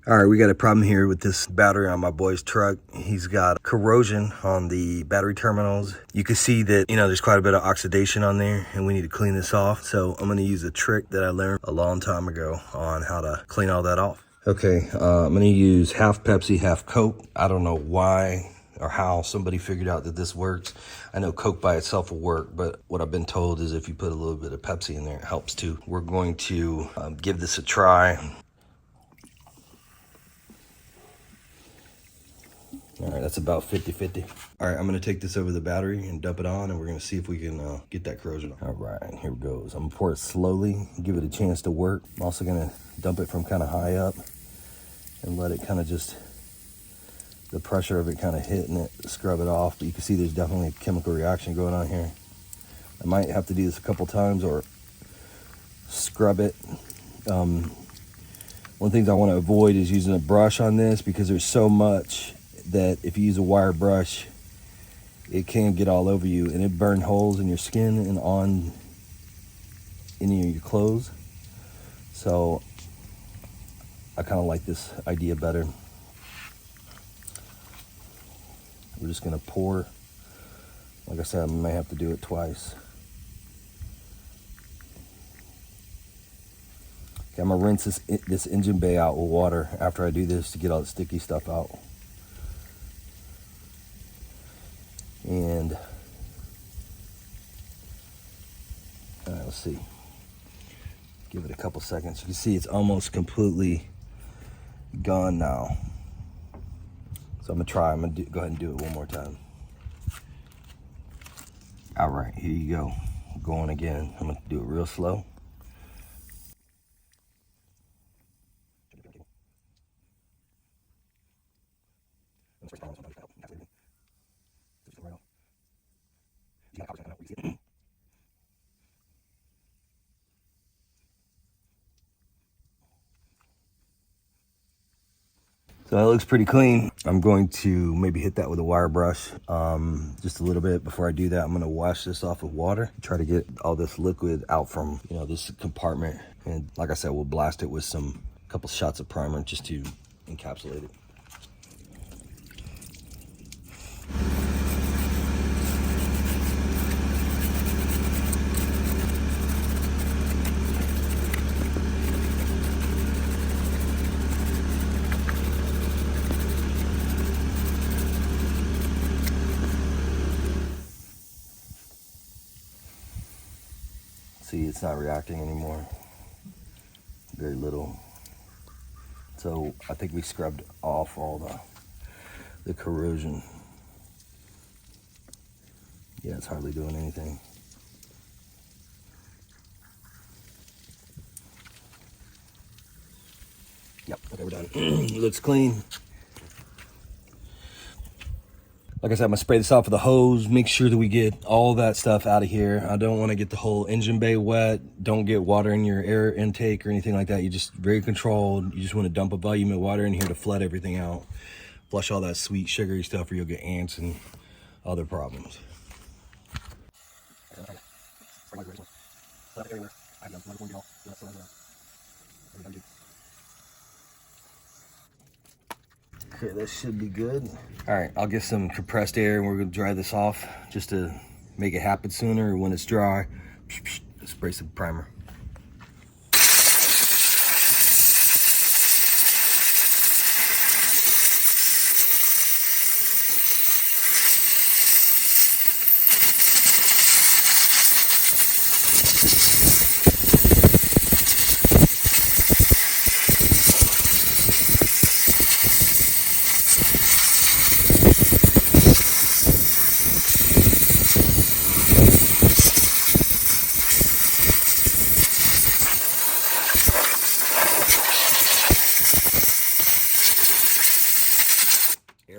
All right, we got a problem here with this battery on my boy's truck. He's got corrosion on the battery terminals. You can see that, there's quite a bit of oxidation on there and we need to clean this off. So I'm gonna use a trick that I learned a long time ago on how to clean all that off. Okay, I'm gonna use half Pepsi, half Coke. I don't know why or how somebody figured out that this works. I know Coke by itself will work, but what I've been told is if you put a little bit of Pepsi in there, it helps too. We're going to give this a try. All right, that's about 50-50. All right, I'm gonna take this over the battery and dump it on, and we're gonna see if we can get that corrosion off. All right, here it goes. I'm gonna pour it slowly, give it a chance to work. I'm also gonna dump it from kind of high up and let it kind of just, the pressure of it kind of hitting it, scrub it off. But you can see there's definitely a chemical reaction going on here. I might have to do this a couple times or scrub it. One of the things I wanna avoid is using a brush on this because there's so much that if you use a wire brush, it can get all over you and it burn holes in your skin and on any of your clothes. So I kind of like this idea better. We're just gonna pour. Like I said, I may have to do it twice. Okay, I'm gonna rinse this engine bay out with water after I do this to get all the sticky stuff out. And let's see, give it a couple seconds. You can see it's almost completely gone now. So I'm gonna go ahead and do it one more time. All right, here you go. Going again. I'm gonna do it real slow. So that looks pretty clean. I'm going to maybe hit that with a wire brush just a little bit. Before I do that, I'm gonna wash this off with water, try to get all this liquid out from this compartment. And like I said, we'll blast it with a couple shots of primer just to encapsulate it. See, it's not reacting anymore. Very little. So I think we scrubbed off all the corrosion. Yeah, it's hardly doing anything. Yep, okay, we're done. It looks clean. Like I said, I'm gonna spray this off with a hose, make sure that we get all that stuff out of here. I don't wanna get the whole engine bay wet. Don't get water in your air intake or anything like that. You're just very controlled. You just wanna dump a volume of water in here to flood everything out. Flush all that sweet, sugary stuff or you'll get ants and other problems. Okay, that should be good. All right, I'll get some compressed air and we're gonna dry this off just to make it happen sooner. When it's dry, spray some primer.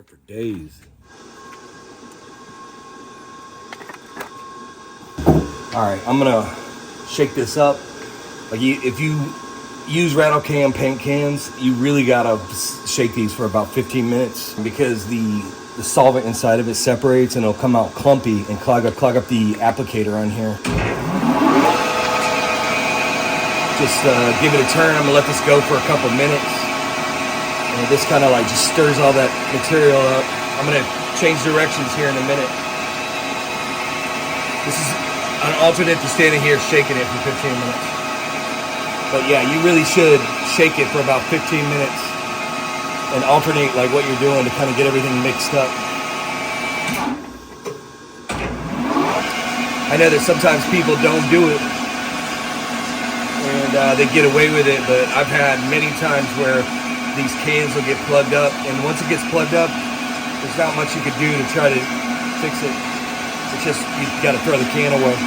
For days. All right, I'm gonna shake this up. Like if you use rattle can paint cans, you really gotta shake these for about 15 minutes because the solvent inside of it separates and it'll come out clumpy and clog up the applicator on here. Just give it a turn. I'm gonna let this go for a couple minutes. And this kind of like just stirs all that material up. I'm gonna change directions here in a minute. This is an alternate to standing here shaking it for 15 minutes. But yeah, you really should shake it for about 15 minutes and alternate like what you're doing to kind of get everything mixed up. I know that sometimes people don't do it and they get away with it, but I've had many times where these cans will get plugged up, and once it gets plugged up, there's not much you could do to try to fix it. It's just, you gotta throw the can away.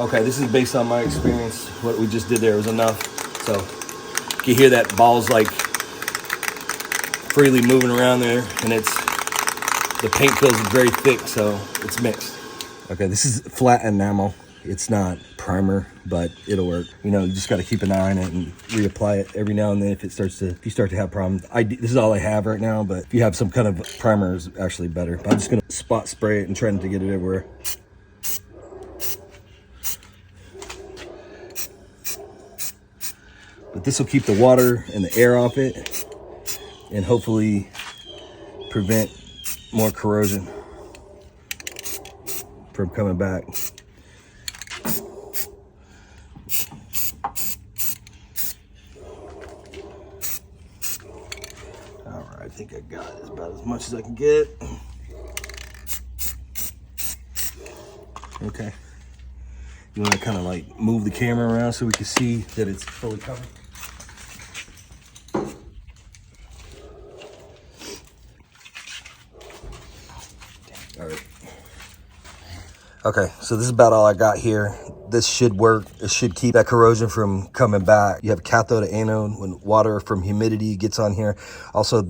Okay, this is based on my experience. What we just did there was enough. So you can hear that ball's like freely moving around there, and the paint feels very thick, so it's mixed. Okay, this is flat enamel. It's not primer, but it'll work. You know, you just got to keep an eye on it and reapply it every now and then if you start to have problems. This is all I have right now, but if you have some kind of primer, is actually better. But I'm just gonna spot spray it and trying to get it everywhere. But this will keep the water and the air off it and hopefully prevent more corrosion from coming back. All right, I think I got it. It's about as much as I can get. Okay. You want to kind of like move the camera around so we can see that it's fully covered. All right. Okay, so this is about all I got here. This should work. It should keep that corrosion from coming back. You have cathode to anode when water from humidity gets on here. Also,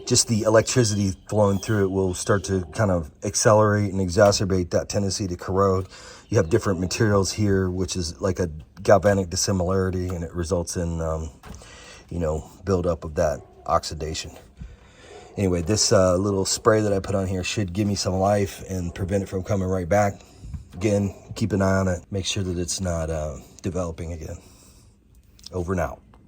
just the electricity flowing through it will start to kind of accelerate and exacerbate that tendency to corrode. You have different materials here, which is like a galvanic dissimilarity, and it results in, you know, buildup of that oxidation. Anyway, this little spray that I put on here should give me some life and prevent it from coming right back. Again, keep an eye on it. Make sure that it's not developing again. Over and out.